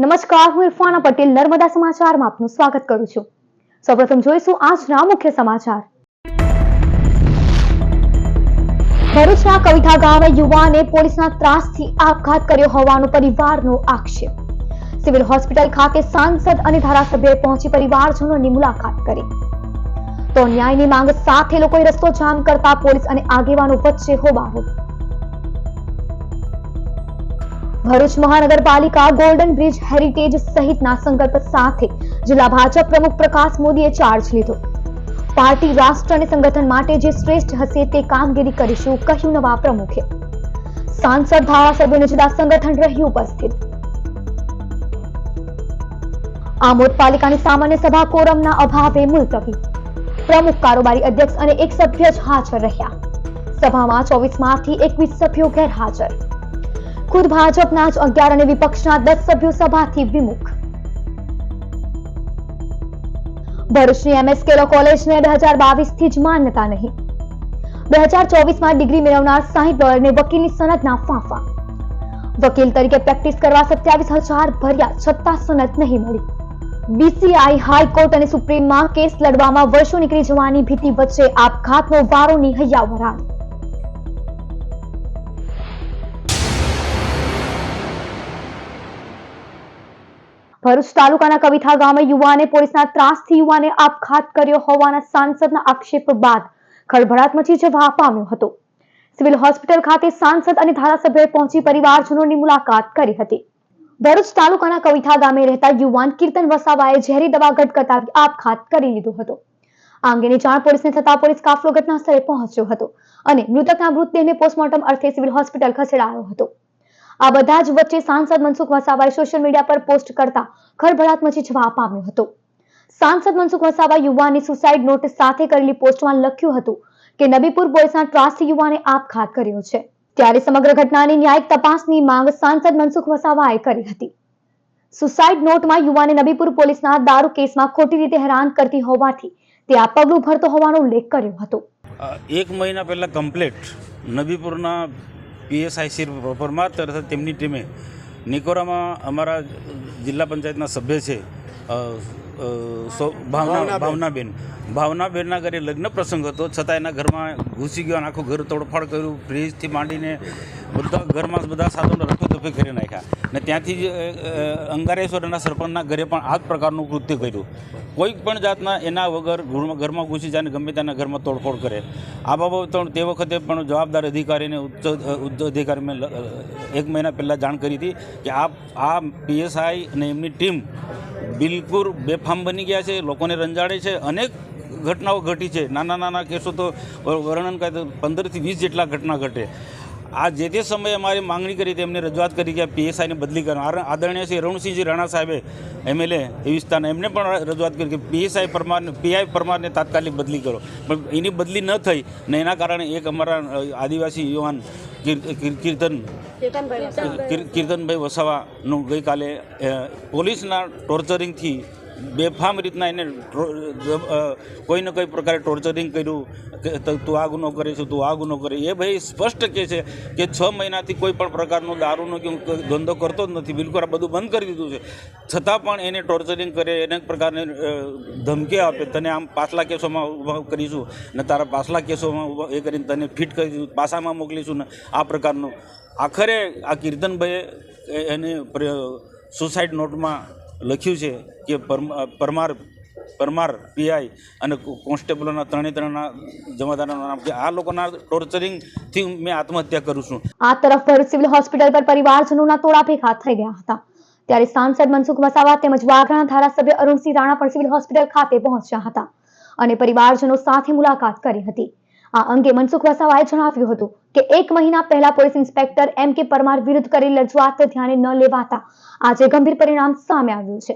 નમસ્કાર, હું ઇરફાના પટેલ નર્મદા સમાચારમાં આપનું સ્વાગત કરું છું। સૌપ્રથમ જોઈશું આજના મુખ્ય સમાચાર। ભરૂચના કવિથા ગામે યુવાને પોલીસના ત્રાસથી આપઘાત કર્યો હોવાનો પરિવારનો આક્ષેપ। સિવિલ હોસ્પિટલ ખાતે સાંસદ અને ધારાસભ્યોએ પહોંચી પરિવારજનોની મુલાકાત કરી। તો ન્યાયની માંગ સાથે લોકોએ રસ્તો જામ કરતા પોલીસ અને આગેવાનો વચ્ચે હોબાળો। ભરૂચ મહાનગરપાલિકા ગોલ્ડન બ્રિજ હેરિટેજ સહિતના સંકલ્પ સાથે જિલ્લા ભાજપ પ્રમુખ પ્રકાશ મોદીએ ચાર્જ લીધો। પાર્ટી રાષ્ટ્ર અને સંગઠન માટે જે શ્રેષ્ઠ હશે તે કામગીરી કરીશું, કહ્યું નવા પ્રમુખે। સાંસદ ધારાસભ્યોને જિલ્લા સંગઠન રહ્યું ઉપસ્થિત। આમોદ પાલિકાની સામાન્ય સભા કોરમના અભાવે મુલતવી। પ્રમુખ, કારોબારી અધ્યક્ષ અને એક સભ્ય જ હાજર રહ્યા। સભામાં 24 માંથી 21 સભ્યો ગેરહાજર। ખુદ ભાજપના જ 11 અને વિપક્ષના 10 સભ્યો સભાથી વિમુખ। ભરૂચની એમએસકે લો કોલેજને 2022 થી જ માન્યતા નહીં। 2024માં ડિગ્રી મેળવનાર $60 વકીલની સનદના ફાંફા। વકીલ તરીકે પ્રેક્ટિસ કરવા 27,000 ભર્યા છતાં સનદ નહીં મળી। બીસીઆઈ, હાઈકોર્ટ અને સુપ્રીમમાં કેસ લડવામાં વર્ષો નીકળી જવાની ભીતિ વચ્ચે આપઘાતનો વારોની હૈયાવરાણ। ભરૂચ તાલુકાના કવિથા ગામે યુવાને પોલીસના ત્રાસથી યુવાને આપઘાત કર્યો હોવાના સાંસદના આક્ષેપ બાદ ખળભળાટ મચી જવા પામ્યો હતો। સિવિલ હોસ્પિટલ ખાતે સાંસદ અને ધારાસભ્યોએ પહોંચી પરિવારજનોની મુલાકાત કરી હતી। ભરૂચ તાલુકાના કવિથા ગામે રહેતા યુવાન કીર્તન વસાવાએ ઝેરી દવા ગટગટાવી આપઘાત કરી લીધો હતો। આ અંગેની જાણ પોલીસને થતા પોલીસ કાફલો ઘટના સ્થળે પહોંચ્યો હતો અને મૃતકના મૃતદેહને પોસ્ટમોર્ટમ અર્થે સિવિલ હોસ્પિટલ ખસેડાયો હતો। આ બધા જ વચ્ચે સાંસદ મનસુખ વસાવાએ સોશિયલ મીડિયા પર પોસ્ટ કરતા ખળભળાટ મચી જવા પામ્યો હતો। સાંસદ મનસુખ વસાવા યુવાનની સુસાઇડ નોટ સાથે કરેલી પોસ્ટમાં લખ્યું હતું કે નબીપુર પોલીસના ત્રાસથી યુવાને આપઘાત કર્યો છે। ત્યારે સમગ્ર ઘટનાની ન્યાયિક તપાસની માંગ સાંસદ મનસુખ વસાવાએ કરી હતી। સુસાઇડ નોટમાં યુવાને નબીપુર પોલીસના દારૂ કેસમાં ખોટી રીતે હેરાન કરતી હોવાથી તે આ પગલું ભરતો હોવાનો ઉલ્લેખ કર્યો હતો। એક મહિના પહેલા કમ્પ્લેટ નબીપુરના પીએસઆઈ શ્રી પરમાર તથા તેમની ટીમે નિકોરામાં અમારા જિલ્લા પંચાયતના સભ્ય છે ભાવનાબેનના ઘરે લગ્ન પ્રસંગ હતો, છતાં એના ઘરમાં ઘૂસી ગયો અને આખું ઘર તોડફાડ કર્યું। ફ્રીજથી માંડીને બધા ઘરમાં બધા સાધનો રફેદફે કરી નાખ્યા ને ત્યાંથી જ અંગારેશ્વરના સરપંચના ઘરે પણ આ જ પ્રકારનું કૃત્ય કર્યું। કોઈ પણ જાતના એના વગર ઘરમાં ઘૂસી જાય ને ગમે તેના ઘરમાં તોડફોડ કરે। આ બાબત તે વખતે પણ જવાબદાર અધિકારીને ઉચ્ચ અધિકારી મેં 1 મહિના પહેલાં જાણ કરી હતી કે આ પીએસઆઈ અને એમની ટીમ બિલકુલ બેફામ બની ગયા છે, લોકોને રંજાડે છે। અનેક ઘટનાઓ ઘટી છે, નાના કેસો તો વર્ણન કરે તો 15 થી 20 જેટલા ઘટના ઘટે। આ જે તે સમયે અમારી માંગણી કરી હતી, એમને રજૂઆત કરી કે પીએસઆઈને બદલી કરવા। આદરણીય શ્રી રણસિંહજી રાણા સાહેબે એમએલએ એ વિસ્તારના એમને પણ રજૂઆત કરી કે પીઆઈ પરમારને તાત્કાલિક બદલી કરો, પણ એની બદલી ન થઈ ને એના કારણે એક અમારા આદિવાસી યુવાન કીર્તનભાઈ વસાવાનું ગઈકાલે પોલીસના ટોર્ચરિંગથી બેફામ રીતના એને કોઈ ને કોઈ પ્રકારે ટોર્ચરિંગ કર્યું કે તું આ ગુનો કરે છે, તું આ ગુનો કરે। એ ભાઈ સ્પષ્ટ કહે છે કે 6 મહિનાથી કોઈ પણ પ્રકારનો દારૂનો કે ધંધો કરતો જ નથી, બિલકુલ આ બધું બંધ કરી દીધું છે, છતાં પણ એને ટોર્ચરિંગ કરે, અનેક પ્રકારની ધમકી આપે, તને આમ પાછલા કેસોમાં ઊભા કરીશું ને તારા પાછલા કેસોમાં એ કરીને તને ફિટ કરી દીધું, પાસામાં મોકલીશું ને આ પ્રકારનું। આખરે આ કીર્તનભાઈએ એને સુસાઇડ નોટમાં લખ્યું છે કે પરમાર પીઆઈ અને કોન્સ્ટેબલોના ત્રણેના જમાદારોના નામ કે આ લોકોના ટોર્ચરિંગથી મેં આત્મહત્યા કરું છું। આ તરફ ભરૂચ સિવિલ હોસ્પિટલ પર પરિવારજનોના ટોળા ભેગા થઈ ગયા હતા। ત્યારે સાંસદ મનસુખ વસાવા તેમજ વાગરાના ધારાસભ્ય અરુણસિંહ રાણા પણ સિવિલ હોસ્પિટલ ખાતે પહોંચ્યા હતા અને પરિવારજનો સાથે મુલાકાત કરી હતી। આ અંગે મનસુખ વસાવાએ જણાવ્યું હતું કે 1 મહિના પહેલા પોલીસ ઇન્સ્પેક્ટર M.K. પરમાર વિરુદ્ધ કરેલી રજૂઆત ધ્યાને ન લેવાતા આજે ગંભીર પરિણામ સામે આવ્યું છે।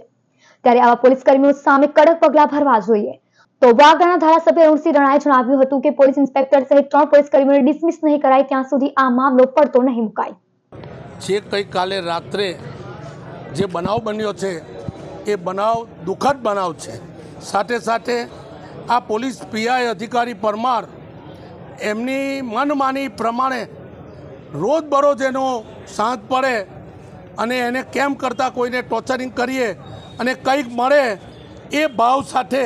ત્યારે આવા પોલીસ કર્મીઓ સામે કડક પગલાં ભરવા જોઈએ। તો વાગરાના ધારાસભ્ય અરુણસિંહ રાણાએ જણાવ્યું હતું કે પોલીસ ઇન્સ્પેક્ટર સહિત 3 પોલીસ કર્મીઓને ડિસમિસ નહીં કરાય ત્યાં સુધી આ મામલો પડતો નહીં મુકાય। જે ગઈકાલે રાત્રે જે બનાવ બન્યો છે એ બનાવ દુઃખદ બનાવ છે। સાથે સાથે આ પોલીસ પીઆઈ અધિકારી પરમાર એમની મનમાની પ્રમાણે રોજબરોજ એનો સાંજ પડે અને એને કેમ કરતાં કોઈને ટોર્ચરિંગ કરીએ અને કંઈક મળે એ ભાવ સાથે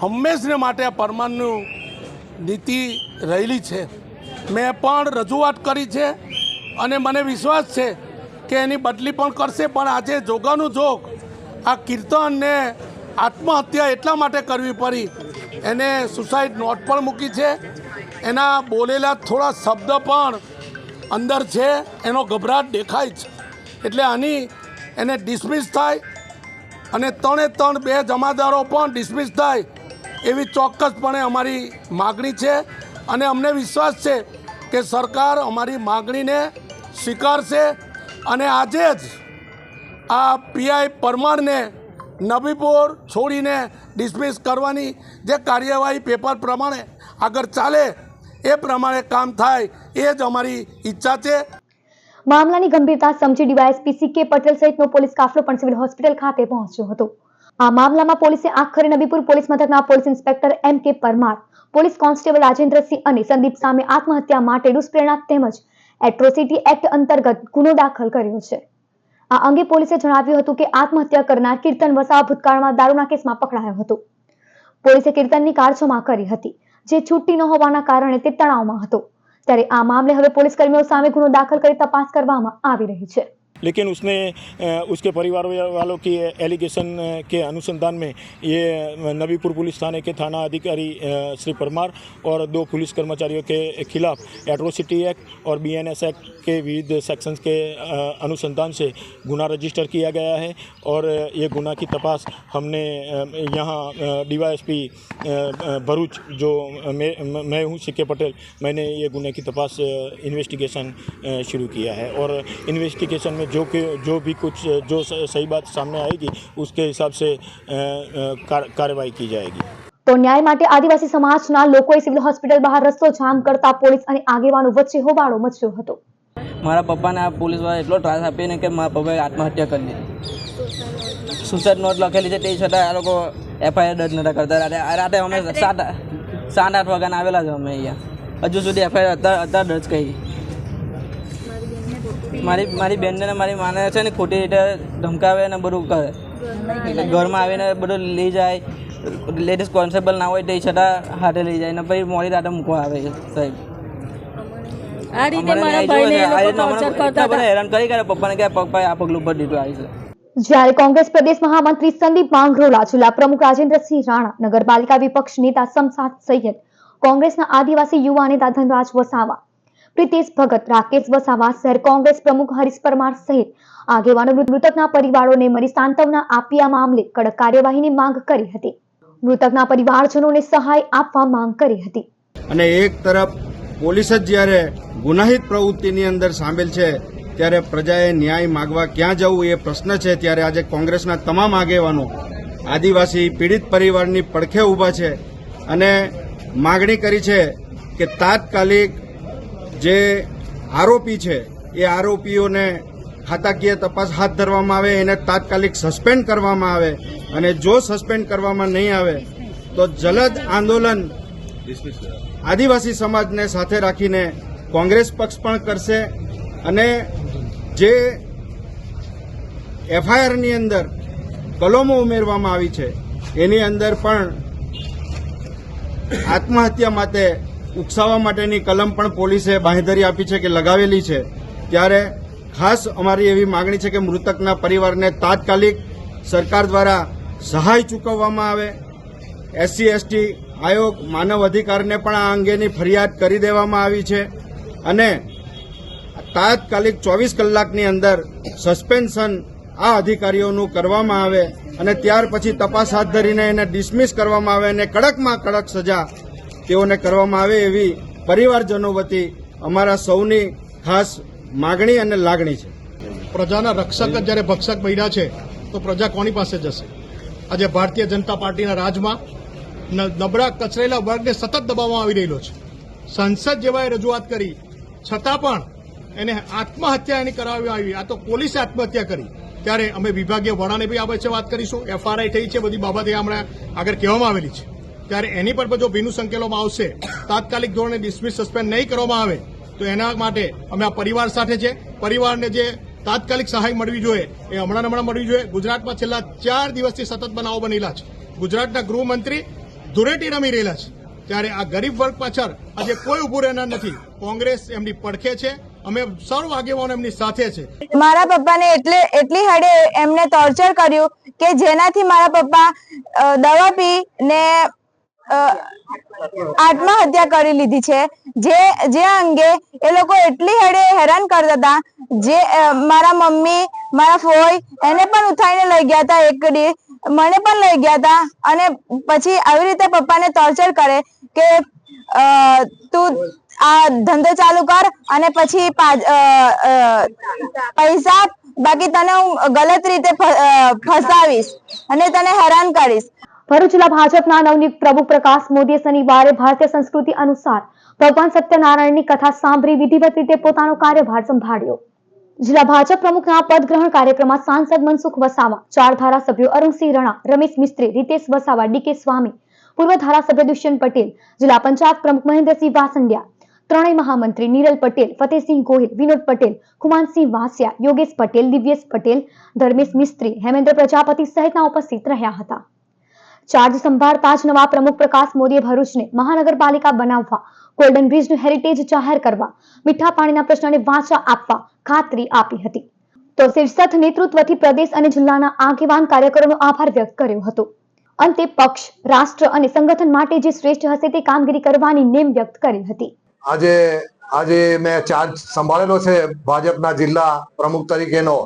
હંમેશને માટે આ પરમારનું નીતિ રહેલી છે. મેં પણ રજૂઆત કરી છે અને મને વિશ્વાસ છે કે એની બદલી પણ કરશે. પણ આજે જોગાનું જોગ આ કીર્તનને આત્મહત્યા એટલા માટે કરવી પડી, એને સુસાઇડ નોટ પણ મૂકી છે, એના બોલેલા થોડા શબ્દ પણ અંદર છે, એનો ગભરાટ દેખાય છે. એટલે આની એને ડિસમિસ થાય અને 3 બે જમાદારો પણ ડિસમિસ થાય એવી ચોક્કસપણે અમારી માગણી છે. અને અમને વિશ્વાસ છે કે સરકાર અમારી માગણીને સ્વીકારશે અને આજે જ આ પીઆઈ પરમારને નબીપુર છોડીને ડિસમિસ કરવાની જે કાર્યવાહી પેપર પ્રમાણે આગળ ચાલે એ પ્રમાણે કામ થાય એ જ અમારી ઈચ્છા છે. મામલાની ગંભીરતા સમજી ડીવાયએસપી સી.કે. પટેલ સહિતનો પોલીસ કાફલો પણ સિવિલ હોસ્પિટલ ખાતે પહોંચ્યો હતો. આ મામલામાં પોલીસે આખરે નબીપુર પોલીસ મથકના police inspector M K. Parmar, police constable Rajendrasinh અને સંદીપ સામે આત્મહત્યા માટે દુષ્પ્રેરણા તેમજ એટ્રોસિટી એક્ટ અંતર્ગત ગુનો દાખલ કર્યો છે. આ અંગે પોલીસે જણાવ્યું હતું કે આત્મહત્યા કરનાર કીર્તન વસાવા ભૂતકાળમાં દારૂના કેસમાં પકડાયો હતો. પોલીસે કીર્તનની કારછોમાં કરી હતી, જે છૂટી ન હોવાના કારણે તે તણાવમાં હતો. ત્યારે આ મામલે હવે પોલીસ કર્મીઓ સામે ગુનો દાખલ કરી તપાસ કરવામાં આવી રહી છે. लेकिन उसने उसके परिवार वालों की एलिगेशन के अनुसंधान में ये नबीपुर पुलिस थाने के थाना अधिकारी श्री परमार और 2 पुलिस कर्मचारियों के खिलाफ एट्रोसिटी एक्ट और BNS एक्ट के विविध सेक्शंस के अनुसंधान से गुना रजिस्टर किया गया है. और ये गुना की तपास हमने यहाँ DYSP भरूच जो मैं हूँ C.K. पटेल, मैंने ये गुने की तपास इन्वेस्टिगेशन शुरू किया है. और इन्वेस्टिगेशन में जो भी कुछ जो सही बात सामने आएगी उसके हिसाब से કાર્યવાહી की जाएगी. તો ન્યાય માટે આદિવાસી સમાજના લોકોએ સિવિલ હોસ્પિટલ બહાર રસ્તો જામ કરતા પોલીસ અને આગેવાનો વચ્ચે હોબાળો મચ્યો હતો. મારા પપ્પાને આ પોલીસવાળા એટલો ત્રાસ આપીને કે મારા પપ્પાએ આત્મહત્યા કરી લીધી. સુસાઇડ નોટ લખેલી છે તે છતાં આ લોકો FIR દર્જ નતા કરતા. રાતે અમે 7-8 વાગ્યાના આવેલા છે અમે અહીંયા. હજુ સુધી FIR અત્યારે દર્જ કરી. મારી બેનને મારી માને છે ને ખોટી રીતે ધમકાવે ને બધું કરે. ઘરમાં આવીને બધું લઈ જાય. લેડીઝ કોન્સ્ટેબલ ના હોય તે છતાં હાથે લઈ જાય ને પછી મોડી રાતે મૂકવા આવે છે સાહેબ. આ રીતે મારા ભાઈને એ લોકો ટોર્ચર કરતા હતા. હેરાન કરી કરે પપ્પાને કે પપ્પાએ આ પગલું પર દીધું આવી છે. જ્યારે કોંગ્રેસ પ્રદેશ મહામંત્રી સંદીપ માંગરોલા, જિલ્લા પ્રમુખ રાજેન્દ્રસિંહ રાણા, નગરપાલિકા વિપક્ષ નેતા શમશાદ સૈયદ, કોંગ્રેસના આદિવાસી યુવા નેતા ધનરાજ વસાવા, પ્રિતેશ ભગત, રાકેશ વસાવા, શહેર કોંગ્રેસ પ્રમુખ હરીશ પરમાર સહિત આગેવાનો મૃતકના પરિવારોને મળી સાંત્વના આપી આ મામલે કડક કાર્યવાહીની માંગ કરી હતી. મૃતકના પરિવારજનોને સહાય આપવા માંગ કરી હતી. અને એક તરફ પોલીસ જ જ્યારે ગુનાહિત પ્રવૃત્તિની અંદર સામેલ છે ત્યારે પ્રજાએ ન્યાય માગવા ક્યાં જવું એ પ્રશ્ન છે. ત્યારે આજે કોંગ્રેસના તમામ આગેવાનો આદિવાસી પીડિત પરિવારની પડખે ઊભા છે અને માગણી કરી છે કે તાત્કાલિક જે આરોપી છે એ આરોપીઓને ખાતાકીય તપાસ હાથ ધરવામાં આવે, એને તાત્કાલિક સસ્પેન્ડ કરવામાં આવે અને જો સસ્પેન્ડ કરવામાં નહીં આવે તો જલદ આંદોલન આદિવાસી સમાજને સાથે રાખીને કોંગ્રેસ પક્ષ પણ કરશે. અને જે FIRની અંદર કલમો ઉમેરવામાં આવી છે એની અંદર પણ આત્મહત્યા માટે ઉકસાવવા માટેની કલમ પણ પોલીસે બાંહેધરી આપી છે કે લગાવેલી છે. ત્યારે ખાસ અમારી એવી માગણી છે કે મૃતકના પરિવારને તાત્કાલિક સરકાર દ્વારા સહાય ચૂકવવામાં આવે. SC/ST આયોગ, માનવ અધિકારને પણ આ અંગેની ફરિયાદ કરી દેવામાં આવી છે અને તાત્કાલિક 24 કલાકની અંદર સસ્પેન્શન આ અધિકારીઓનું કરવામાં આવે અને ત્યાર પછી તપાસ હાથ ધરીને એને ડિસમિસ કરવામાં આવે અને કડકમાં કડક સજા તેઓને કરવામાં આવે એવી પરિવારજનો વતી અમારા સૌની ખાસ માગણી અને લાગણી છે. પ્રજાના રક્ષક જ જ્યારે ભક્ષક બન્યા છે તો પ્રજા કોની પાસે જશે? આજે ભારતીય જનતા પાર્ટીના રાજમાં નબળા કચરેલા વર્ગને સતત દબાવવામાં આવી રહેલો છે. સંસદ જેવાએ રજૂઆત કરી છતાં પણ એને આત્મહત્યા એની કરાવવામાં આવી. આ તો પોલીસે આત્મહત્યા કરી. ત્યારે અમે વિભાગીય વડાને બી આ વચ્ચે વાત કરીશું. FRI થઈ છે, બધી બાબતે હમણાં આગળ કહેવામાં આવેલી છે. ત્યારે એની પર જો ભીનું સંકેલોમાં આવશે, તાત્કાલિક ધોરણે ડિસમિસ સસ્પેન્ડ નહીં કરવામાં આવે તો એના માટે અમે આ પરિવાર સાથે છે. પરિવારને જે તાત્કાલિક સહાય મળવી જોઈએ, એ હમણાં મળવી જોઈએ. ગુજરાતમાં છેલ્લા 4 દિવસથી સતત બનાવો બનેલા છે. ગુજરાતના ગૃહમંત્રી ધૂળેટી રમી રહેલા છે, ત્યારે આ ગરીબ વર્ગ પાછળ આજે કોઈ ઉભું રહેનાર નથી. કોંગ્રેસ એમની પડખે છે, અમે સર્વ આગેવાનો એમની સાથે છે. મારા પપ્પાને એટલી હદે એમને ટોર્ચર કર્યું કે જેનાથી મારા પપ્પા દવા પીને આત્મહત્યા કરી લીધી છે. જે અંગે એ લોકો એટલી હદે હેરાન કરતા હતા, જે મારા મમ્મી, મારા ફોઈ એને પણ ઉઠાઈને લઈ ગયા હતા, એક દી મને પણ લઈ ગયા હતા. અને પછી આવી રીતે પપ્પાને ટોર્ચર કરે કે તું આ ધંધો ચાલુ કર અને પછી પૈસા બાકી તને હું ગલત રીતે ફસાવીશ અને તને હેરાન કરીશ. ભરૂચ જિલ્લા ભાજપના નવનિયુક્ત પ્રમુખ પ્રકાશ મોદીએ શનિવારે ભારતીય સંસ્કૃતિ અનુસાર ભગવાન સત્યનારાયણની કથા સાંભળી વિધિવત રીતે પોતાનો કાર્યભાર સંભાળ્યો. જિલ્લા ભાજપ પ્રમુખના પદગ્રહણ કાર્યક્રમમાં સાંસદ મનસુખ વસાવા, 4 ધારાસભ્યો અરુણસિંહ રણા, રમેશ મિસ્ત્રી, રીતેશ વસાવા, ડીકે સ્વામી, પૂર્વ ધારાસભ્ય દુષ્યંત પટેલ, જિલ્લા પંચાયત પ્રમુખ મહેન્દ્રસિંહ વાસંડિયા, ત્રણેય મહામંત્રી નીરલ પટેલ, ફતેહસિંહ ગોહિલ, વિનોદ પટેલ, ખુમાનસિંહ વાસિયા, યોગેશ પટેલ, દિવ્યેશ પટેલ, ધર્મેશ મિસ્ત્રી, હેમેન્દ્ર પ્રજાપતિ સહિતના ઉપસ્થિત રહ્યા હતા. ચાર્જ સંભાળતા જ નવા પ્રમુખ પ્રકાશ મોદીએ ભરૂચને મહાનગરપાલિકા બનાવવા, ગોલ્ડન બ્રિજનું હેરિટેજ જાહેર કરવા, મીઠા પાણીના પ્રશ્નને વાચા આપવા ખાતરી આપી હતી. તો શીર્ષસ્થ નેતૃત્વથી પ્રદેશ અને જિલ્લાના આગેવાન કાર્યકરોનો આભાર વ્યક્ત કર્યો હતો. અંતે પક્ષ, રાષ્ટ્ર અને સંગઠન માટે જે શ્રેષ્ઠ હશે તે કામગીરી કરવાની નેમ વ્યક્ત કરી હતી. આજે મેં ચાર્જ સંભાળેલો છે ભાજપના જિલ્લા પ્રમુખ તરીકેનો,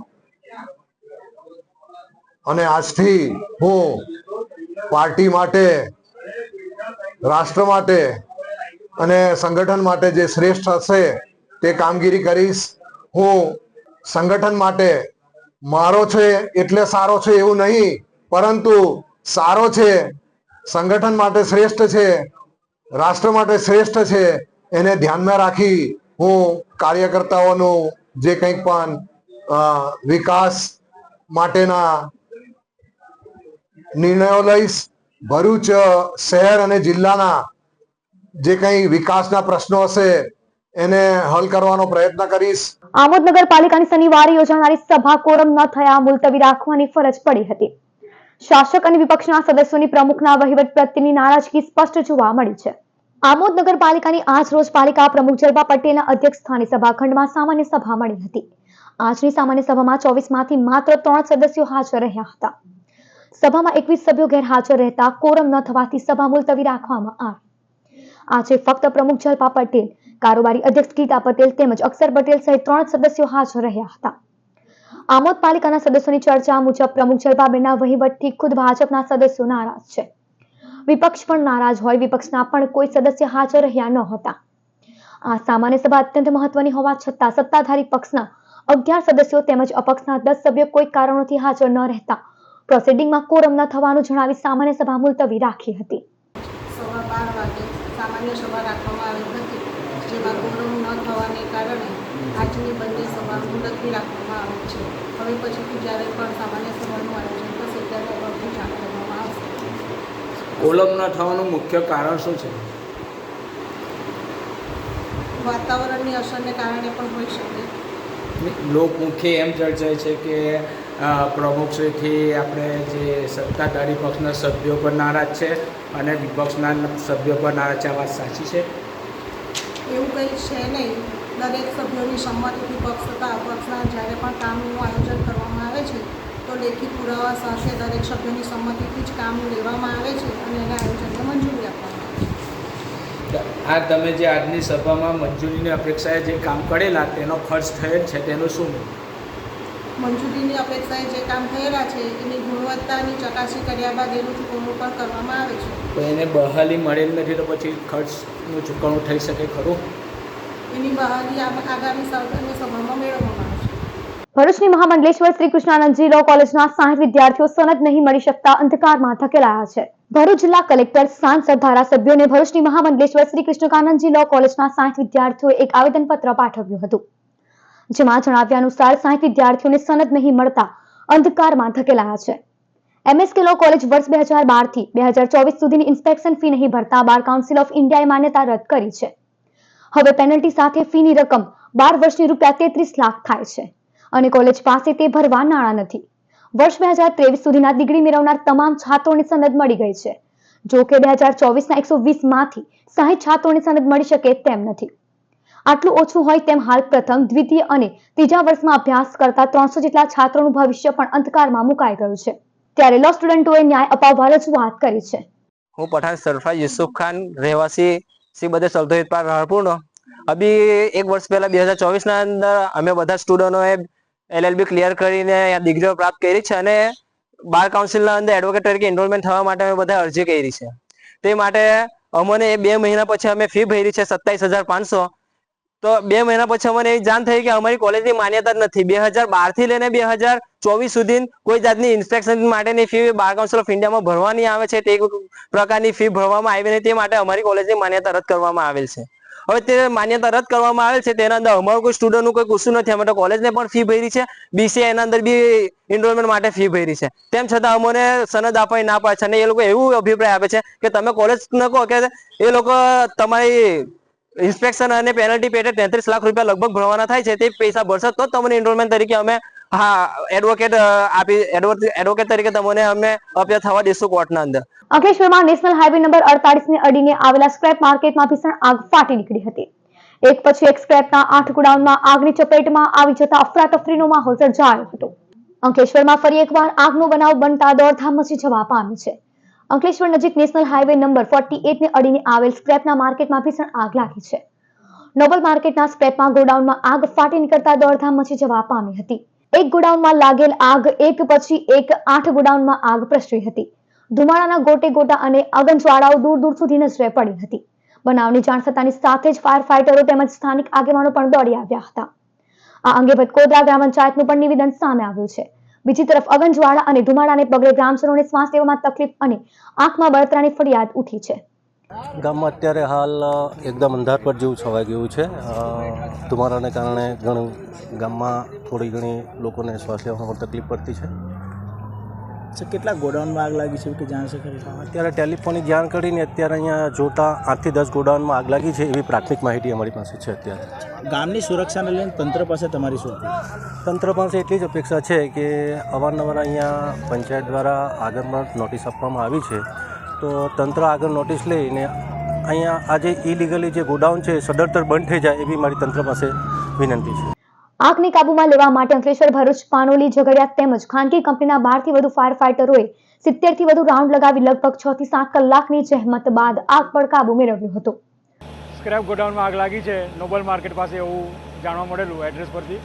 અને આજથી હું પાર્ટી માટે, રાષ્ટ્ર માટે અને સંગઠન માટે જે શ્રેષ્ઠ હશે તે કામગીરી કરીશ. હું સંગઠન માટે મારો છે એટલે સારો છે એવું નહીં, પરંતુ સારો છે, સંગઠન માટે શ્રેષ્ઠ છે, રાષ્ટ્ર માટે શ્રેષ્ઠ છે, એને ધ્યાનમાં રાખી હું કાર્યકર્તાઓનું જે કંઈક પણ વિકાસ માટેના નિર્ણયો લઈશ. ભરૂચ શહેર અને જિલ્લાના જે કંઈ વિકાસના પ્રશ્નો હશે એને હલ કરવાનો પ્રયત્ન કરીશ. આમોદ નગરપાલિકાની શનિવારે યોજાનારી સભા કોરમ ન થયા મુલતવી રાખવાની ફરજ પડી હતી. શાસક અને વિપક્ષના સદસ્યોની પ્રમુખના વહીવટ પ્રત્યેની નારાજગી સ્પષ્ટ જોવા મળી છે. આમોદ નગરપાલિકાની આજ રોજ પાલિકા પ્રમુખ જલપા પટેલના અધ્યક્ષસ્થાને સભાખંડમાં સામાન્ય સભા મળી હતી. આજની સામાન્ય સભામાં 24 માંથી માત્ર 3 સદસ્યો હાજર રહ્યા હતા. સભામાં 21 સભ્યો ગેરહાજર રહેતા કોરમ ન થવાથી સભા મુલતવી રાખવામાં આવી. આજે ફક્ત પ્રમુખ જલપા પટેલ, કારોબારી અધ્યક્ષ ગીતા પટેલ તેમજ અક્ષર પટેલ સહિત 3 સદસ્યો હાજર રહ્યા હતા. આમોદ પાલિકાના સદસ્યોની ચર્ચા મુજબ પ્રમુખ જલપાબેનના વહીવટથી ખુદ ભાજપના સદસ્યો નારાજ છે. વિપક્ષ પણ નારાજ હોય, વિપક્ષના પણ કોઈ સદસ્ય હાજર રહ્યા ન હતા. આ સામાન્ય સભા અત્યંત મહત્વની હોવા છતાં સત્તાધારી પક્ષના 11 સદસ્યો તેમજ અપક્ષના 10 સભ્યો કોઈ કારણોથી હાજર ન રહેતા પ્રોસિડિંગમાં કોરમ ન થવાનું જણાવી સામાન્ય સભા મુલતવી રાખી હતી. 12:15 વાગે સામાન્ય સભા રાખવામાં આવી હતી, જેમાં કોરમ ન થવાને કારણે આજની બંને સભા મુલતવી રાખવામાં આવી છે. હવે પછીથી જ્યારે પણ સામાન્ય સભાનું આયોજન થશે ત્યારે અગાઉથી જાણ કરવામાં આવશે. કોરમ ન થવાનું મુખ્ય કારણ શું છે? વાતાવરણની અસરને કારણે પણ હોઈ શકે. લોકમુખે એમ ચર્ચાય છે કે પ્રમુખશ્રીથી આપણે જે સત્તાધારી પક્ષના સભ્યો પર નારાજ છે અને વિપક્ષના સભ્યો પર નારાજ છે. આ વાત સાચી છે? એવું કંઈ છે નહીં. દરેક સભ્યોની સંમતિથી પક્ષ તથા અપક્ષના જ્યારે પણ કામનું આયોજન કરવામાં આવે છે તો લેખિત પુરાવા સાથે દરેક સભ્યોની સંમતિથી જ કામ લેવામાં આવે છે અને એના આયોજનને મંજૂરી આપવામાં આવે છે. આ તમે જે આજની સભામાં મંજૂરીની અપેક્ષાએ જે કામ કરેલા તેનો ખર્ચ થયેલ છે તેનું શું? મંજૂરીની અપેક્ષાએ જે કામ થયેલા છે એની ગુણવત્તાની ચકાસણી કર્યા બાદ એનું ચૂકવણું પણ કરવામાં આવે છે. તો એને બહાલી મળેલ નથી તો પછી ખર્ચનું ચૂકવણું થઈ શકે ખરું? એની બહાલી આગામી સભામાં મેળવવામાં આવશે. ભરૂચની મહામંડલેશ્વર શ્રી કૃષ્ણાનંદજી લો કોલેજના 60 વિદ્યાર્થીઓ સનદ નહીં મળી શકતા અંધકારમાં ધકેલાયા છે. ભરૂચ જિલ્લા કલેક્ટર, સાંસદ, ધારાસભ્યોને ભરૂચની મહામંડલેશ્વર શ્રી કૃષ્ણાનંદજી લો કોલેજના 60 વિદ્યાર્થીઓએ એક આવેદનપત્ર પાઠવ્યું હતું. જેમાં જણાવ્યા અનુસાર 60 વિદ્યાર્થીઓને સનદ નહીં મળતા અંધકારમાં ધકેલાયા છે. MSK લો કોલેજ વર્ષ 2012 થી 2024 સુધીની ઇન્સ્પેક્શન ફી નહીં ભરતા બાર કાઉન્સિલ ઓફ ઇન્ડિયાએ માન્યતા રદ કરી છે. હવે પેનલ્ટી સાથે ફીની રકમ 12 વર્ષની ₹33 લાખ થાય છે અને કોલેજ પાસે તે ભરવા નાણાં નથી. વર્ષ 2023 સુધીના ડિગ્રી મેળવનાર તમામ છાત્રોની સનદ મળી ગઈ છે. જો કે 2024ના 120 માંથી 60 છાત્રોની સનદ મળી શકે તેમ નથી. આટલું ઓછું હોય તેમ હાલ પ્રથમ, દ્વિતીય અને ત્રીજા વર્ષમાં અભ્યાસ કરતા 300 જેટલા છાત્રોનું ભવિષ્ય પણ અંધકારમાં મુકાઈ ગયું છે. ત્યારે લો સ્ટુડન્ટોએ ન્યાય અપાવવા રજૂઆત કરી છે. હું પઠાણ સરફરાજ યુસુફ ખાન, રહેવાસી શ્રી બધે સલધોહિત પાર રાણપુરનો. અભી એક વર્ષ પહેલા 2024ના અંદર અમે બધા સ્ટુડન્ટોએ LLB ક્લિયર કરીને ડિગ્રીઓ પ્રાપ્ત કરી છે અને બાર કાઉન્સિલના અંદર એડવોકેટ તરીકે એનરોલમેન્ટ થવા માટે અમે બધા અરજી કરી છે. તે માટે અમને 2 મહિના પછી અમે ફી ભરી છે 27,500. તો 2 મહિના પછી અમને એવી જાણ થઈ કે અમારી કોલેજની માન્યતા જ નથી. 2012 થી લઈને 2024 સુધી કોઈ જાતની ઇન્સ્પેક્શન માટેની ફી બાર કાઉન્સિલ ઓફ ઇન્ડિયામાં ભરવાની આવે છે, તે પ્રકારની ફી ભરવામાં આવી નથી. તે માટે અમારી કોલેજની માન્યતા રદ કરવામાં આવેલ છે. હવે તે માન્યતા રદ કરવામાં આવેલ છે તેના અંદર અમારું કોઈ સ્ટુડન્ટનું કોઈ કશું નથી. અમે તો કોલેજને પણ ફી ભરી છે, BCA એના અંદર બી એનરોલમેન્ટ માટે ફી ભરી છે. તેમ છતાં અમને સનદ આપવાની ના પાડે છે અને એ લોકો એવું અભિપ્રાય આપે છે કે તમે કોલેજ ન કહો કે એ લોકો તમારી ઇન્સ્પેક્શન અને પેનલ્ટી પેટે 33 લાખ રૂપિયા લગભગ ભરવાના થાય છે. તે પૈસા ભરશે તો તમને એનરોલમેન્ટ તરીકે અમે એડવોકેટ તરીકે તમને અમે અપીલ થવા દઈશું કોર્ટના અંદર. અંકલેશ્વરમાં નેશનલ હાઈવે નંબર 48 ને અડીને આવેલા સ્ક્રેપ માર્કેટમાં ભીષણ આગ ફાટી નીકળી હતી. એક પછી એક સ્ક્રેપના 8 ગોડાઉનમાં આગની ચપેટમાં આવી જતા અફરાતફરીનો માહોલ સર્જાયો હતો. અંકલેશ્વરમાં ફરી એકવાર આગનો બનાવ બનતા દોડધામ મચી જવા પામી છે. અંકલેશ્વર નજીક નેશનલ હાઈવે નંબર 48 ને અડીને આવેલ સ્ક્રેપના માર્કેટમાં ભીષણ આગ લાગી છે. નોબલ માર્કેટના સ્ક્રેપમાં ગોડાઉનમાં આગ ફાટી નીકળતા દોડધામ મચી જવા પામી હતી. એક ગોડાઉનમાં લાગેલ આગ એક પછી એક 8 ગોડાઉનમાં આગ પ્રસરી હતી. ધુમાડાના ગોટે ગોટા અને અગનજ્વાળાઓ દૂર દૂર સુધી નજરે પડી હતી. બનાવની જાણ થતાની સાથે જ ફાયર ફાઈટરો તેમજ સ્થાનિક આગેવાનો પણ દોડી આવ્યા હતા. આ અંગે ભટકોદરા ગ્રામ પંચાયતનું પણ નિવેદન સામે આવ્યું છે. બીજી તરફ અગનજ્વાળા અને ધુમાડાને પગલે ગ્રામજનોને શ્વાસ લેવામાં તકલીફ અને આંખમાં બળતરાની ફરિયાદ ઉઠી છે. ગામમાં અત્યારે હાલ એકદમ અંધારપટ જેવું છવાઈ ગયું છે. ધુમાડાને કારણે ઘણું ગામમાં થોડી ઘણી લોકોને શ્વાસ લેવામાં પણ તકલીફ પડતી છે. કેટલા ગોડાઉનમાં આગ લાગી છે કે જાણશે ખરી? અત્યારે ટેલિફોનિક જાણ કરીને અત્યારે અહીંયા જોતા 8 થી 10 ગોડાઉનમાં આગ લાગી છે એવી પ્રાથમિક માહિતી અમારી પાસે છે. અત્યારે ગામની સુરક્ષાને લઈને તંત્ર પાસે તમારી શું? તંત્ર પાસે એટલી જ અપેક્ષા છે કે અવારનવાર અહીંયા પંચાયત દ્વારા આગળ નોટિસ આપવામાં આવી છે, તો તંત્ર આગળ નોટિસ લઈને અહીંયા આજે ઇલીગલી જે ગોડાઉન છે સદંતર બંધ થઈ જાય એવી મારી તંત્ર પાસે વિનંતી છે. આગને કાબૂમાં લેવા માટે અંકલેશ્વર, ભરૂચ, પાનોલી, ઝઘડિયા તેમજ ખાનગી કંપનીના 12 થી વધુ ફાયર ફાઈટરોએ 70 થી વધુ રાઉન્ડ લગાવી લગભગ 6 થી 7 કલાકની જહેમત બાદ આગ પર કાબુ મેળવ્યો હતો. સ્ક્રેપ ગોડાઉનમાં આગ લાગી છે નોબલ માર્કેટ પાસે એવું જાણવા મળેલું એડ્રેસ પરથી.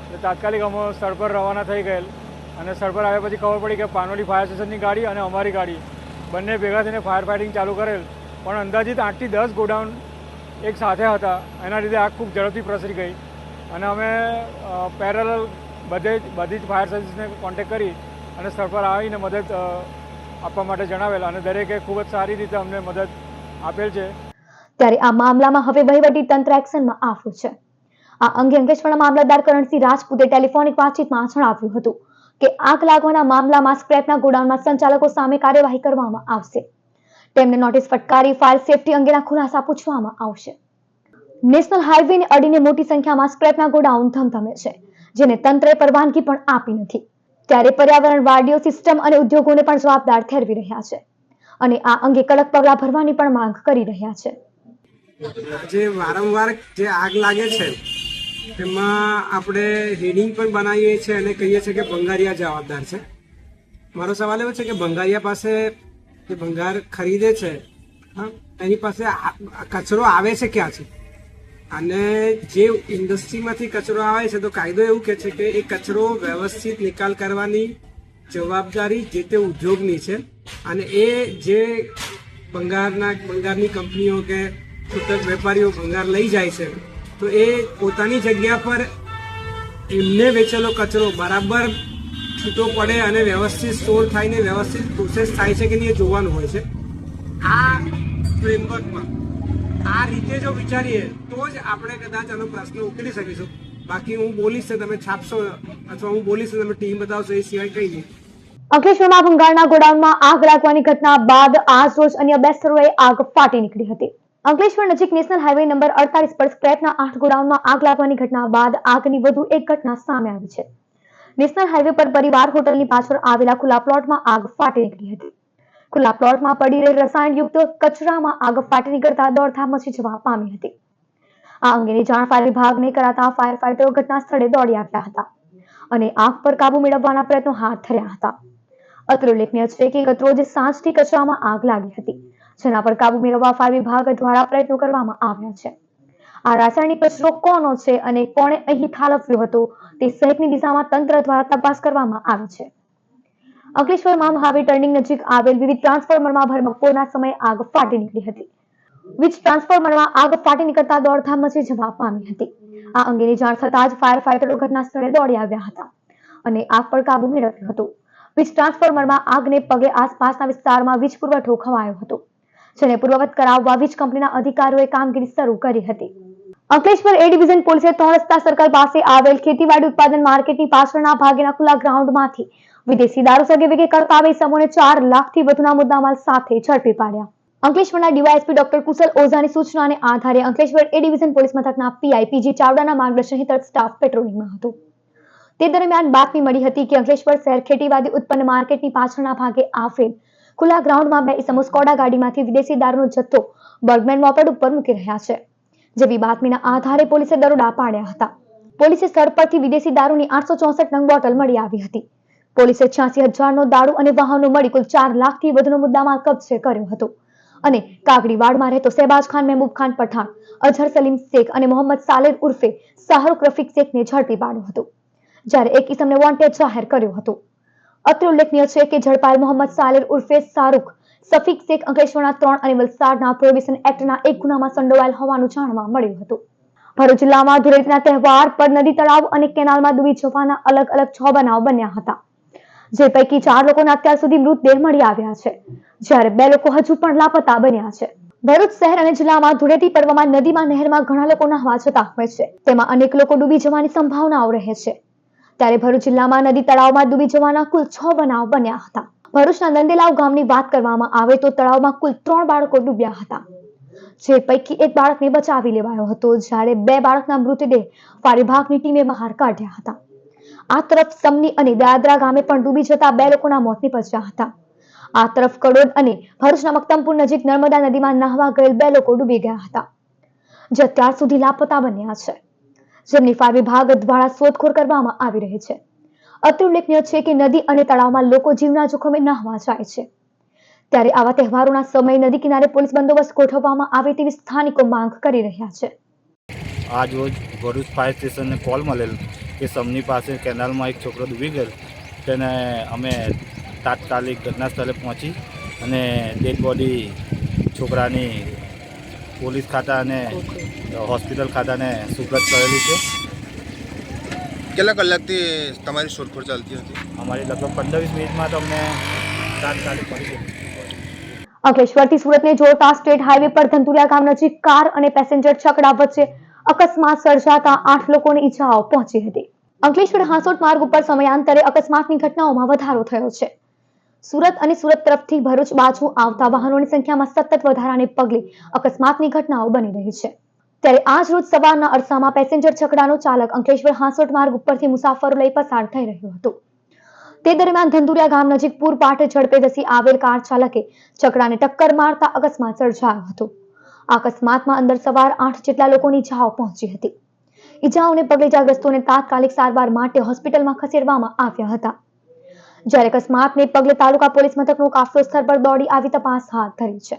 એટલે તાત્કાલિક અમે સ્થળ પર રવાના થઈ ગયેલ અને સ્થળ પર આવ્યા પછી ખબર પડી કે પાનોલી ફાયર સ્ટેશનની ગાડી અને અમારી ગાડી બંને ભેગા થઈને ફાયર ફાઇટિંગ ચાલુ કરેલ, પણ અંદાજિત 8 થી 10 ગોડાઉન એક સાથે હતા. એના લીધે આગ ખૂબ ઝડપથી પ્રસરી ગઈ અને અમે પેરેલલ બધી જ ફાયર સર્વિસને કોન્ટેક્ટ કરી અને સ્થળ પર આવીને મદદ આપવા માટે જણાવેલ અને દરેકે ખૂબ જ સારી રીતે અમને મદદ આપેલ છે. ત્યારે આ મામલામાં હવે વહીવટી તંત્ર એક્શનમાં આવ્યું છે. આ અંગે અંકલેશ્વરના મામલતદાર કરણસિંહ રાજપૂતે ટેલિફોનિક વાતચીતમાં જણાવ્યું હતું કે આગ લાગવાના મામલામાં સ્ક્રેપના ગોડાઉનમાં સંચાલકો સામે કાર્યવાહી કરવામાં આવશે. તેમને નોટિસ ફટકારી ફાયર સેફટી અંગેના ખુલાસા પૂછવામાં આવશે. નેશનલ હાઈવેને અડીને મોટી સંખ્યામાં સ્ક્રેપના ગોડાઉન ધમધમે છે, જેને તંત્રએ પરવાનગી પણ આપી નથી. ત્યારે પર્યાવરણવાદીઓ સિસ્ટમ અને ઉદ્યોગોને પણ જવાબદાર ઠેરવી રહ્યા છે અને આ અંગે કડક પગલાં ભરવાની પણ માંગ કરી રહ્યા છે. જે વારંવાર જે આગ લાગે છે એમાં આપણે હેડિંગ પણ બનાવીએ છીએ અને કહીએ છીએ કે ભંગારિયા જવાબદાર છે. મારો સવાલ એવો છે કે ભંગારિયા પાસે જે ભંગાર ખરીદે છે એની પાસે કચરો આવે છે ક્યાંથી? અને જે ઇન્ડસ્ટ્રીમાંથી કચરો આવે છે તો કાયદો એવું કહે છે કે એ કચરો વ્યવસ્થિત નિકાલ કરવાની જવાબદારી જે તે ઉદ્યોગની છે અને એ જે ભંગારની કંપનીઓ કે છૂટક વેપારીઓ ભંગાર લઈ જાય છે તો એ પોતાની જગ્યા પર એમને વેચેલો કચરો બરાબર છૂટો પડે અને વ્યવસ્થિત સ્ટોર થાય ને વ્યવસ્થિત પ્રોસેસ થાય છે કે નહીં એ જોવાનું હોય છે. આ ફ્રેમવર્કમાં આ રીતે જો વિચારીએ તો જ આપણે કદાચ આનો પ્રશ્ન ઉકેલી શકીશું. બાકી હું બોલીશ તો તમે છાપશો અથવા હું બોલીશ તો તમે ટીમ બતાવશો, એ સિવાય કંઈ નહીં. અંકલેશ્વરમાં ભંગારના ગોડાઉનમાં આગ લાગવાની ઘટના બાદ આજ રોજ અન્ય 2 સ્થળોએ આગ ફાટી નીકળી હતી. અંકલેશ્વર નજીક નેશનલ હાઈવે નંબર 48 પર સ્ક્રેપના 8 ગોડાઉનમાં આગ લાગવાની ઘટના બાદ આગની વધુ એક ઘટના સામે આવી છે. નેશનલ હાઈવે પર પરિવાર હોટલની પાછળ આવેલા ખુલ્લા પ્લોટમાં આગ ફાટી નીકળી હતી. ખુલ્લા પ્લોટમાં પડી રહેલ રસાયણયુક્ત કચરામાં આગ ફાટી નીકળતા દોડધામ મચી જવા પામી હતી. આ અંગેની જાણ ફાયર વિભાગને કરાતા ફાયર ફાઈટરો ઘટના સ્થળે દોડી આવ્યા હતા અને આગ પર કાબુ મેળવવાના પ્રયત્નો હાથ ધર્યા હતા. અત્રે ઉલ્લેખનીય છે કે ગતરોજ સાંજથી કચરામાં આગ લાગી હતી, જેના પર કાબુ મેળવવા ફાયર વિભાગ દ્વારા પ્રયત્નો કરવામાં આવ્યા છે. આ રાસાયણિક કચરો કોનો છે અને કોણે અહીં ઠાલવ્યો હતો તે સહિતની દિશામાં તંત્ર દ્વારા તપાસ કરવામાં આવી છે. અંકલેશ્વરમાં મહાવીર ટર્નિંગ નજીક આવેલ વિવિધ ટ્રાન્સફોર્મરમાં ભર બપોરના સમયે આગ ફાટી નીકળી હતી. વીજ ટ્રાન્સફોર્મરમાં આગ ફાટી નીકળતા દોડધામ મચી જવા પામી હતી. આ અંગેની જાણ થતાં જ ફાયર ફાઈટરો ઘટના સ્થળે દોડી આવ્યા હતા અને આગ પર કાબુ મેળવ્યો હતો. વીજ ટ્રાન્સફોર્મરમાં આગને પગલે આસપાસના વિસ્તારમાં વીજ પુરવઠો ખવાયો હતો, જેને પૂર્વવત કરાવવા વીજ કંપનીના અધિકારીઓએ કામગીરી શરૂ કરી હતી. અંકલેશ્વર એ ડિવિઝન પોલીસે 3 રસ્તા સર્કલ પાસે આવેલ ખેતીવાડી ઉત્પાદન માર્કેટની પાછળના ભાગેના ખુલ્લા ગ્રાઉન્ડમાંથી વિદેશી દારૂ સગેવેગે કરતા બે ઇસમોને 4 લાખથી વધુના મુદ્દામાલ સાથે ઝડપી પાડ્યા. અંકલેશ્વરના ડીવાયએસપી ડોક્ટર કુશલ ઓઝાની સૂચનાને આધારે અંકલેશ્વર એ ડિવિઝન પોલીસ મથકના પીઆઈ પીજી ચાવડાના માર્ગદર્શન હેઠળ સ્ટાફ પેટ્રોલિંગમાં હતો. તે દરમિયાન બાતમી મળી હતી કે અંકલેશ્વર શહેર ખેતીવાડી ઉત્પન્ન માર્કેટની પાછળના ભાગે આવેલ ખુલ્લા ગ્રાઉન્ડમાં બે ઇસમો સ્કોડા ગાડીમાંથી વિદેશી દારૂનો જથ્થો બર્ગમેન મોપેડ ઉપર મૂકી રહ્યા છે. જેવી બાતમીના આધારે પોલીસે દરોડા પાડ્યા હતા. પોલીસે સ્થળ પરથી વિદેશી દારૂની 864 નંગ બોટલ મળી આવી હતી. પોલીસે 86,000નો દારૂ અને વાહનો મળી કુલ 4 લાખથી વધુનો મુદ્દામાલ કબજે કર્યો હતો અને કાગડીવાડમાં રહેતો શહેબાજ ખાન, મહેબૂબ ખાન પઠાણ, અઝહર સલીમ શેખ અને મોહમ્મદ સાલેર ઉર્ફે શાહરૂખ રફીક શેખને ઝડપી પાડ્યો હતો, જ્યારે એક ઇસમને વોન્ટેડ જાહેર કર્યો હતો. અત્રે ઉલ્લેખનીય છે કે ઝડપાયેલ મોહમ્મદ સાલેર ઉર્ફે શાહરૂખ સફીક શેખ અંકલેશ્વરના 3 અને વલસાડના પ્રોહિબિશન એક્ટના એક ગુનામાં સંડોવાયેલ હોવાનું જાણવા મળ્યું હતું. ભરૂચ જિલ્લામાં ધૂળેટીના તહેવાર પર નદી, તળાવ અને કેનાલમાં ડૂબી જવાના અલગ અલગ 6 બનાવ બન્યા હતા, જે પૈકી 4 લોકોના અત્યાર સુધી મૃતદેહ મળી આવ્યા છે, જ્યારે 2 લોકો હજુ પણ લાપતા બન્યા છે. ભરૂચ શહેર અને જિલ્લામાં ધૂળેટી પર્વમાં નદીમાં, નહેરમાં ઘણા લોકો નહાવા જતા હોય છે, તેમાં અનેક લોકો ડૂબી જવાની સંભાવનાઓ રહે છે. ત્યારે ભરૂચ જિલ્લામાં નદી, તળાવમાં ડૂબી જવાના કુલ 6 બનાવ બન્યા હતા. ભરૂચના નંદેલાવ ગામની વાત કરવામાં આવે તો તળાવમાં કુલ 3 બાળકો ડૂબ્યા હતા, જે પૈકી એક બાળકને બચાવી લેવાયો હતો, જ્યારે 2 બાળકના મૃતદેહ ફાયર વિભાગની ટીમે બહાર કાઢ્યા હતા. આ તરફ સમની અને દાદરા ગામે પણ ડૂબી જતા 2 લોકોના મોત નીપજ્યા હતા. આ તરફ કડોદ અને ભરૂચના મક્તમપુર નજીક નર્મદા નદીમાં નહાવા ગયેલ 2 લોકો ડૂબી ગયા હતા, જે અત્યાર સુધી લાપતા બન્યા છે, જેમની ફાયર વિભાગ દ્વારા શોધખોળ કરવામાં આવી રહી છે. અત્રે ઉલ્લેખનીય છે કે નદી અને તળાવમાં લોકો જીવના જોખમે નહાવા જાય છે, ત્યારે આવા તહેવારોના સમયે નદી કિનારે પોલીસ બંદોબસ્ત ગોઠવવામાં આવે તેવી સ્થાનિકો માંગ કરી રહ્યા છે. આજ રોજ ભરૂચ ફાયર સ્ટેશનને કોલ મળેલ કે સમની પાસે કેનાલમાં એક છોકરો ડૂબી ગયેલ. તેને અમે તાત્કાલિક ઘટના સ્થળે પહોંચી અને ડેડ બોડી છોકરાની પોલીસ ખાતા અને હોસ્પિટલ ખાતાને સુપ્રત કરેલી છે. કેટલા કલાકથી તમારી શોધખોળ ચાલતી હતી? અમારી લગભગ 15-20 મિનિટમાં તો અમને તાત્કાલિક મળી ગઈ. અંકલેશ્વરથી સુરતને જોડતા સ્ટેટ હાઈવે પર ધંતુરિયા ગામ નજીક કાર અને પેસેન્જર છકડા વચ્ચે અકસ્માત સર્જાતા 8 લોકોને ઈજાઓ પહોંચી હતી. અંકલેશ્વર હાંસોટ માર્ગ ઉપર સમયાંતરે અકસ્માતની ઘટનાઓમાં વધારો થયો છે. સુરત અને સુરત તરફથી ભરૂચ બાજુ આવતા વાહનોની સંખ્યામાં સતત વધારાને પગલે અકસ્માતની ઘટનાઓ બની રહી છે. ત્યારે આજ રોજ સવારના અરસામાં પેસેન્જર છકડાનો ચાલક અંકલેશ્વર હાંસોટ માર્ગ ઉપરથી મુસાફરો લઈ પસાર થઈ રહ્યો હતો. તે દરમિયાન ધંધુરિયા ગામ નજીક પૂરપાટ ઝડપે ધસી આવેલ કાર ચાલકે છકડાને ટક્કર મારતા અકસ્માત સર્જાયો હતો. અકસ્માતમાં અંદર સવાર 8 જેટલા લોકોની ઈજાઓ પહોંચી હતી. ઈજાઓને પગલે ઇજાગ્રસ્તોને તાત્કાલિક સારવાર માટે હોસ્પિટલમાં ખસેડવામાં આવ્યા હતા, જ્યારે અકસ્માતને પગલે તાલુકા પોલીસ મથકનો કાફલો સ્થળ પર દોડી આવી તપાસ હાથ ધરી છે.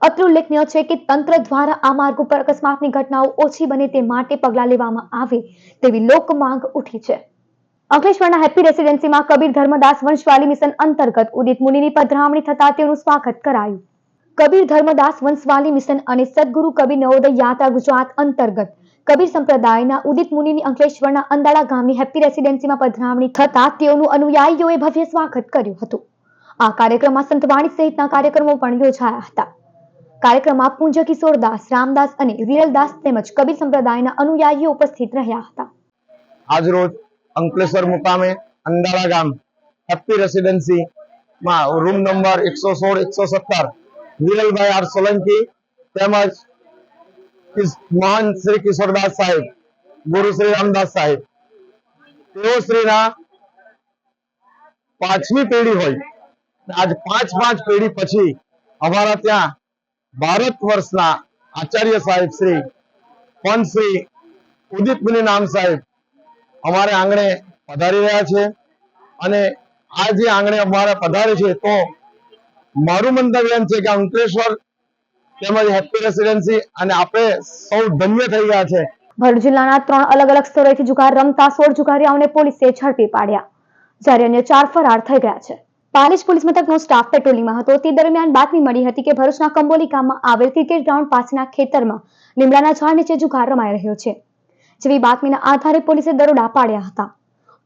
અત્રે ઉલ્લેખનીય છે કે તંત્ર દ્વારા આ માર્ગ ઉપર અકસ્માતની ઘટનાઓ ઓછી બને તે માટે પગલાં લેવામાં આવે તેવી લોક માંગ ઉઠી છે. અંકલેશ્વરના હેપી રેસિડેન્સીમાં કબીર ધર્મદાસ વંશવાલી મિશન અંતર્ગત ઉદિત મુનિની પધરામણી થતા તેનું સ્વાગત કરાયું. કબીર ધર્મદાસ વંશવાલી મિશન અને સદગુરુ કબીર નવોદય યાત્રા ગુજરાત અંતર્ગત કબીર સંપ્રદાયના ઉદિત મુનિની અંકલેશ્વરના અંદાળા ગામની હેપી રેસિડેન્સીમાં પધરામણી થતા તેઓનું અનુયાયીઓએ ભવ્ય સ્વાગત કર્યું હતું. આ કાર્યક્રમમાં સંતવાણી સહિતના કાર્યક્રમો પણ યોજાયા હતા. કાર્યક્રમમાં પૂજ્ય કિશોરદાસ, રામદાસ અને વિરલદાસ તેમજ કબીર સંપ્રદાયના અનુયાયીઓ ઉપસ્થિત રહ્યા હતા. આજરોજ અંકલેશ્વર મુકામે અંદાળા ગામ હેપી રેસિડેન્સી માં રૂમ નંબર 116-117 વિરલભાઈ આર સોલંકી તેમજ મહાન શ્રી કિશોરદાસ સાહેબ, ગુરુ શ્રી રામદાસ સાહેબ, તેઓ શ્રીના 5મી પેઢી હોય, આજ 5 પેઢી પછી અમારા ત્યાં ભારત વર્ષના આચાર્ય સાહેબ શ્રી પંત શ્રી ઉદિત મુનિ નામ સાહેબ અમારે આંગણે પધારી રહ્યા છે અને આ જે આંગણે અમારે પધારે છે તો મારું મંતવ્ય એમ છે કે અંકલેશ્વર તેમજ હેપી રેસિડેન્સી અને આપણે સૌ ધન્ય થઈ ગયા છે. ભરૂચ જિલ્લાના 3 અલગ અલગ સ્થળોએથી જુગાર રમતા 16 જુગારીઓને પોલીસે ઝડપી પાડ્યા, જ્યારે અન્ય 4 ફરાર થઈ ગયા છે. પાલેજ પોલીસ મથકનો સ્ટાફ પેટ્રોલિંગમાં હતો તે દરમિયાન બાતમી મળી હતી કે ભરૂચના કંબોલી ગામમાં આવેલ ક્રિકેટ ગ્રાઉન્ડ પાસેના ખેતરમાં લીમડાના ઝાડ નીચે જુગાર રમાઈ રહ્યો છે, જેવી બાતમીના આધારે પોલીસે દરોડા પાડ્યા હતા.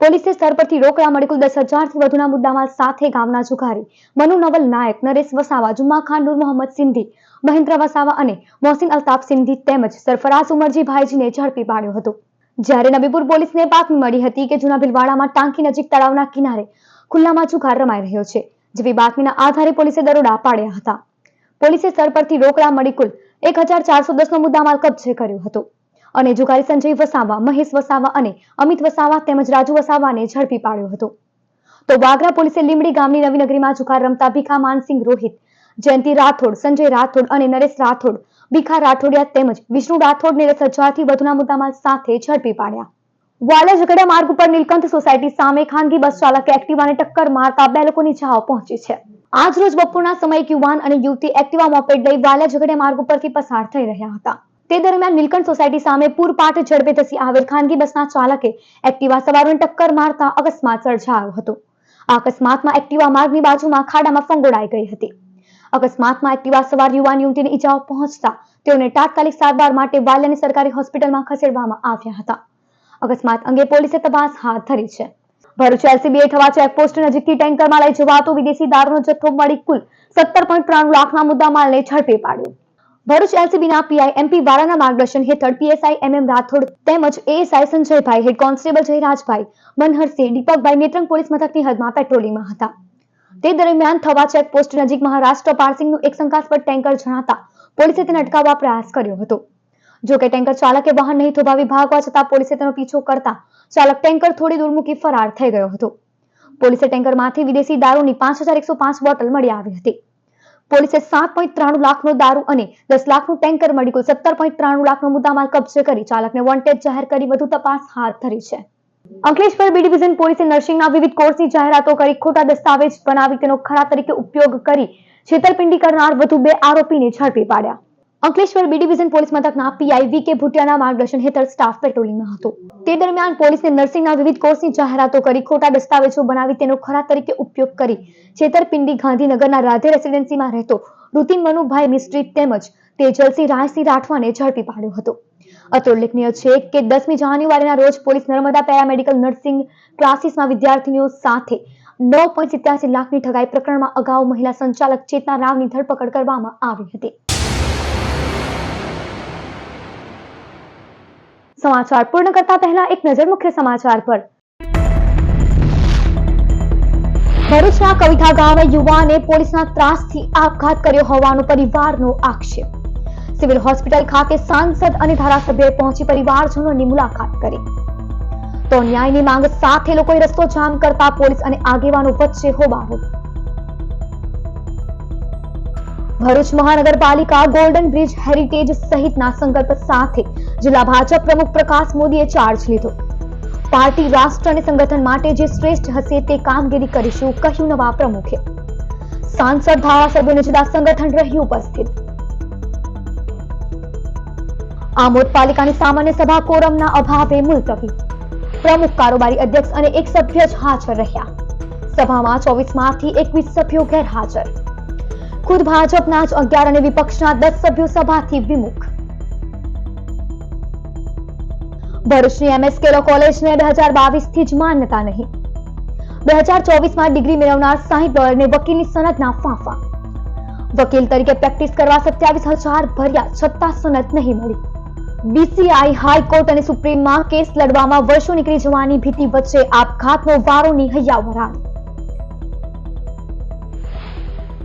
પોલીસે સ્થળ પરથી રોકડા મળી કુલ 10,000 થી વધુના મુદ્દામાલ સાથે ગામના જુગારી મનુ નવલ નાયક, નરેશ વસાવા, જુમ્મા ખાન, નૂર મોહમ્મદ સિંધી, મહેન્દ્ર વસાવા અને મોહસિન અલ્તાફ સિંધી તેમજ સરફરાઝ ઉમરજી ભાઈજીને ઝડપી પાડ્યો હતો. જ્યારે નબીપુર પોલીસને બાતમી મળી હતી કે જૂના ભીલવાડામાં ટાંકી નજીક તળાવના કિનારે ખુલ્લામાં જુગાર રમાઈ રહ્યો છે, જેવી બાતમીના આધારે પોલીસે દરોડા પાડ્યા હતા. પોલીસે સ્થળ પરથી રોકડા મળી કુલ 1,410 નો મુદ્દામાલ કબજે કર્યો હતો અને જુગારી સંજય વસાવા, મહેશ વસાવા અને અમિત વસાવા તેમજ રાજુ વસાવાને ઝડપી પાડ્યો હતો. તો વાગરા પોલીસે લીમડી ગામની નવી નગરીમાં જુગાર રમતા ભીખા માનસિંહ રોહિત, જયંતિ રાઠોડ, સંજય રાઠોડ અને નરેશ રાઠોડ, ભીખા રાઠોડિયા તેમજ વિષ્ણુ રાઠોડને 10,000 થી વધુના મુદ્દામાલ સાથે ઝડપી પાડ્યા. વાલિયા ઝઘડિયા માર્ગ ઉપર નીલકંઠ સોસાયટી સામે ખાનગી બસ ચાલકે એક્ટિવાને ટક્કર મારતા 2 લોકોની જાન પહોંચી છે. આજ રોજ બપોરના સમયે એક યુવાન અને યુવતી એક્ટિવા મોપેડ લઈ વાલિયા ઝઘડિયા માર્ગ ઉપરથી પસાર થઈ રહ્યા હતા. તે દરમિયાન નીલકંઠ સોસાયટી સામે પૂરપાટ ઝડપે ધસી આવેલ ખાનગી બસના ચાલકે એક્ટિવા સવારોને ટક્કર મારતા અકસ્માત સર્જાયો હતો. આ અકસ્માતમાં એક્ટિવા માર્ગની બાજુમાં ખાડામાં ફંગોળાઈ ગઈ હતી. અકસ્માતમાં એક્ટિવા સવાર યુવાન યુવતીને ઈજાઓ પહોંચતા તેઓને તાત્કાલિક સારવાર માટે વાલિયાની સરકારી હોસ્પિટલમાં ખસેડવામાં આવ્યા હતા. અકસ્માત અંગે પોલીસે તપાસ હાથ ધરી છે. ભરૂચ એલસીબીએ થવા ચેકપોસ્ટ નજીકથી ટેન્કરમાં લઈ જવાતો વિદેશી દારૂનો જથ્થો મળી કુલ 17.93 લાખના મુદ્દામાલને ઝડપી પાડ્યો. ભરૂચ એલસીબીના પીઆઈ એમપી વાળાના માર્ગદર્શન હેઠળ પીએસઆઈ એમએમ રાઠોડ તેમજ એએસઆઈ સંજયભાઈ, હેડ કોન્સ્ટેબલ જયરાજભાઈ, મનહરસિંહ, દીપકભાઈ નેત્રંગ પોલીસ મથકની હદમાં પેટ્રોલિંગમાં હતા. તે દરમિયાન થવા ચેકપોસ્ટ નજીક મહારાષ્ટ્ર પાર્સિંગનું એક શંકાસ્પદ ટેન્કર જણાતા પોલીસે તેને અટકાવવા પ્રયાસ કર્યો હતો. જો કે ટેન્કર ચાલકે વાહન નહીં થોભાવી ભાગવા છતાં પોલીસે તેનો પીછો કરતા ચાલક ટેન્કર થોડી દૂર મૂકી ફરાર થઈ ગયો હતો. પોલીસે ટેન્કરમાંથી વિદેશી દારૂની 5,105 બોટલ મળી આવી હતી. પોલીસે 7.93 લાખનો દારૂ અને 10 લાખનું ટેન્કર મળી કુલ 17.93 લાખનો મુદ્દામાલ કબજે કરી ચાલકને વોન્ટેડ જાહેર કરી વધુ તપાસ હાથ ધરી છે. અંકલેશ્વર બી ડિવિઝન પોલીસે નર્સિંગના વિવિધ કોર્સની જાહેરાતો કરી ખોટા દસ્તાવેજ બનાવી તેનો ખરા તરીકે ઉપયોગ કરી છેતરપિંડી કરનાર વધુ 2 આરોપીને ઝડપી પાડ્યા. અંકલેશ્વર બી ડિવિઝન પોલીસ મથકના પીઆઈ વીકે ભુટિયાના માર્ગદર્શન હેઠળ સ્ટાફ પેટ્રોલિંગમાં હતો. તે દરમિયાન પોલીસને નર્સિંગના વિવિધ કોર્સની જાહેરાતો કરી ખોટા દસ્તાવેજો બનાવી તેનો ખરા તરીકે ઉપયોગ કરી છેતરપિંડી ગાંધીનગરના રાધે રેસિડેન્સીમાં રહેતો ઋતિન મનુભાઈ મિસ્ત્રી તેમજ તેજલસિંહ રાયસિંહ રાઠવાને ઝડપી પાડ્યો હતો. અત્રે ઉલ્લેખનીય છે કે 10મી જાન્યુઆરીના રોજ પોલીસ નર્મદા પેરામેડિકલ નર્સિંગ ક્લાસીસમાં વિદ્યાર્થીનીઓ સાથે 9.87 લાખની ઠગાઈ પ્રકરણમાં અગાઉ મહિલા સંચાલક ચેતના રાવની ધરપકડ કરવામાં આવી હતી. સમાચાર પૂર્ણ કરતા પહેલા એક નજર મુખ્ય સમાચાર પર. ભરૂચના કવિથા ગામે યુવાને પોલીસના ત્રાસથી આપઘાત કર્યો હોવાનો પરિવારનો આક્ષેપ. સિવિલ હોસ્પિટલ ખાતે સાંસદ અને ધારાસભ્યોએ પહોંચી પરિવારજનોની મુલાકાત કરી. તો ન્યાયની માંગ સાથે લોકોએ રસ્તો જામ કરતા પોલીસ અને આગેવાનો વચ્ચે હોબાળો. ભરૂચ મહાનગરપાલિકા ગોલ્ડન બ્રિજ હેરિટેજ સહિતના સંકલ્પ સાથે જિલ્લા ભાજપ પ્રમુખ પ્રકાશ મોદીએ ચાર્જ લીધો. પાર્ટી રાષ્ટ્ર અને સંગઠન માટે જે શ્રેષ્ઠ હશે તે કામગીરી કરીશું, કહ્યું નવા પ્રમુખે. સાંસદ ધારાસભ્યોને જિલ્લા સંગઠન રહ્યું ઉપસ્થિત. આમોદ પાલિકાની સામાન્ય સભા કોરમના અભાવે મુલતવી. પ્રમુખ, કારોબારી અધ્યક્ષ અને એક સભ્ય જ હાજર રહ્યા. સભામાં 24 માંથી 21 સભ્યો ગેરહાજર. ખુદ ભાજપના જ 11 અને વિપક્ષના 10 સભ્યો સભાથી વિમુખ. ભરૂચની એમએસકે લો કોલેજને 2022 થી જ માન્યતા નહીં. 2024માં ડિગ્રી મેળવનાર 60 ડોલરને વકીલની સનદના ફાંફા. વકીલ તરીકે પ્રેક્ટિસ કરવા 27,000 ભર્યા છતાં સનદ નહીં મળી. બીસીઆઈ, હાઈકોર્ટ અને સુપ્રીમમાં કેસ લડવામાં વર્ષો નીકળી જવાની ભીતિ વચ્ચે આપઘાતનો વારોની હૈયાવરાણ.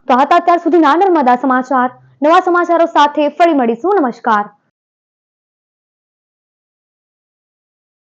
તો હતા અત્યાર સુધીના નર્મદા સમાચાર. નવા સમાચારો સાથે ફરી મળીશું. નમસ્કાર.